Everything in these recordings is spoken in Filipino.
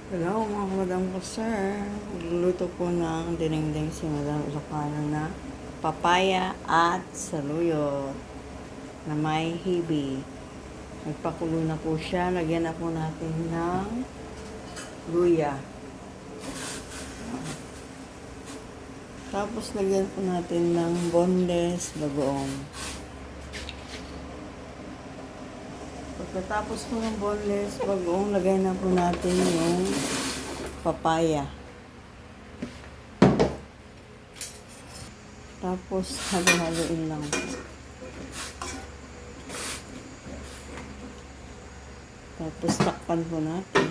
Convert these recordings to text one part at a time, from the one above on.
Hello mga kamadam ko sir. Magluluto po ng dinengdeng si Madam Ilocana na papaya at saluyot na may hibi. Nagpakulo na po siya. Lagyan na po natin ng luya. Tapos lagyan po natin ng boneless bagoong. Pagkatapos po ng boneless bagoong, lagay na po natin yung papaya. Tapos halo-haloin lang. Tapos takpan po natin.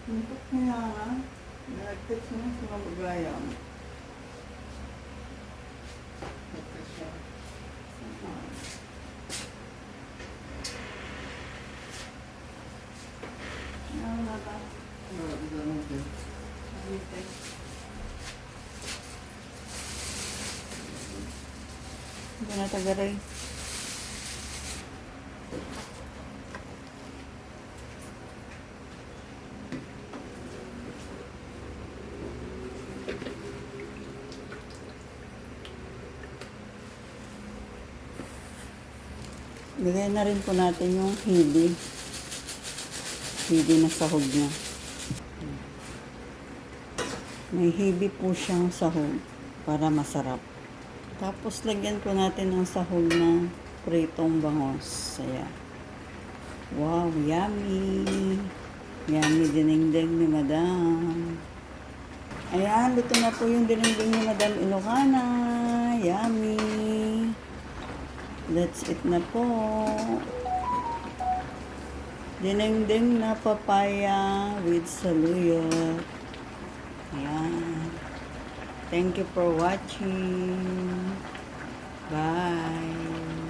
Untuk niya nga, nag-text na sa mga bagayang. Nag-text siya. Ano na ba? Wala ko doon nag-text. Nag-text. Hindi na tagaray. Lagay na rin po natin yung hibi. Hibi na sahog niya. May hibi po siyang sahog para masarap. Tapos lagyan po natin ng sahog na pritong bangos. Ayan. Wow, yummy! Yummy dinengdeng ni Madam. Ayan, luto na po yung dinengdeng ni Madam Ilocana. Yummy! That's it na po. Denengdeng na papaya with saluyot. Ayan. Thank you for watching. Bye.